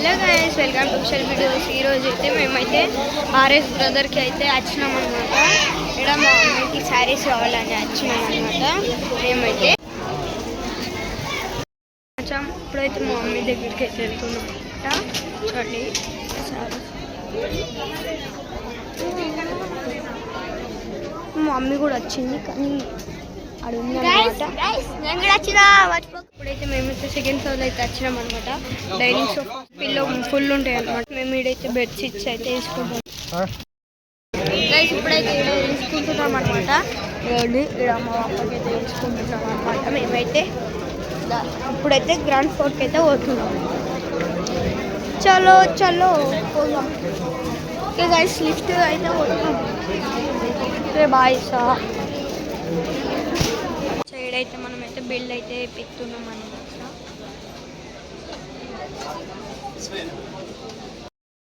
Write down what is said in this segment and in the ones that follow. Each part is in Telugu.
Hello guys, welcome to shell videos. ఈరోజు అయితే మేమైతే ఆర్ఎస్ బ్రదర్కి అయితే వచ్చినాం అనమాట. ఇక్కడ మా అమ్మకి శారీస్ కావాలని వచ్చినాం అనమాట. మేమైతే ఇప్పుడైతే మా మమ్మీ దగ్గరికి అయితే వెళ్తున్నాం అనమాట. చూడండి మా మమ్మీ కూడా వచ్చింది, కానీ ఇప్పుడైతే మేమైతే సెకండ్ ఫ్లోర్ అయితే వచ్చినాం అనమాట. డైనింగ్ సోఫా పిల్లో ఫుల్ ఉంటాయి అనమాట. మేము ఇడైతే బెడ్షీట్స్ అయితే వేసుకుంటాం గైస్. ఇప్పుడైతే ఇక్కడ తీసుకుంటున్నాం అనమాట. ఇక్కడ మా అమ్మకి అయితే తీసుకుంటున్నాం అనమాట. మేమైతే ఇప్పుడైతే గ్రౌండ్ ఫ్లోర్కి అయితే పోతున్నాం. చలో చలో పోదాం. ఓకే గైస్, లిఫ్ట్ అయితే పోతున్నాం. Bye sir. సైడ్ అయితే మనమైతే బిల్ అయితే పెట్టున్నాం అనమాట.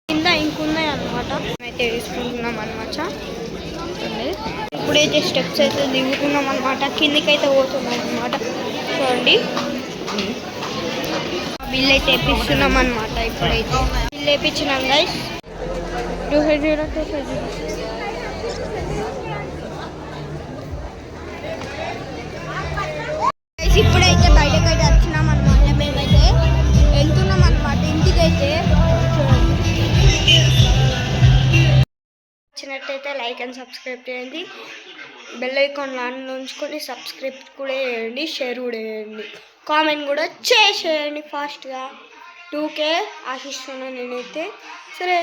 కింద ఇంకున్నాయి అనమాట. మేమైతే తీసుకుంటున్నాం అనమాట. ఇప్పుడైతే స్టెప్స్ అయితే దిగుతున్నాం అనమాట. కిందికి అయితే పోతున్నాం అనమాట. చూడండి బిల్ అయితే వేపిస్తున్నాం అనమాట. ఇప్పుడైతే బిల్ వేయించినాం గైస్. 200 ఇప్పుడైతే బయటకైతే వచ్చినాం అనమాట. మేమైతే వెళ్తున్నాం అనమాట ఇంటికైతే. నచ్చినట్టయితే లైక్ అండ్ సబ్స్క్రైబ్ చేయండి. బెల్ ఐకాన్ ఆన్ ఉంచుకొని సబ్స్క్రైబ్ కూడా చేయండి, షేర్ కూడా చేయండి, కామెంట్ కూడా చేసేయండి ఫాస్ట్గా. 2K ఆశిస్తున్నాను నేనైతే. సరే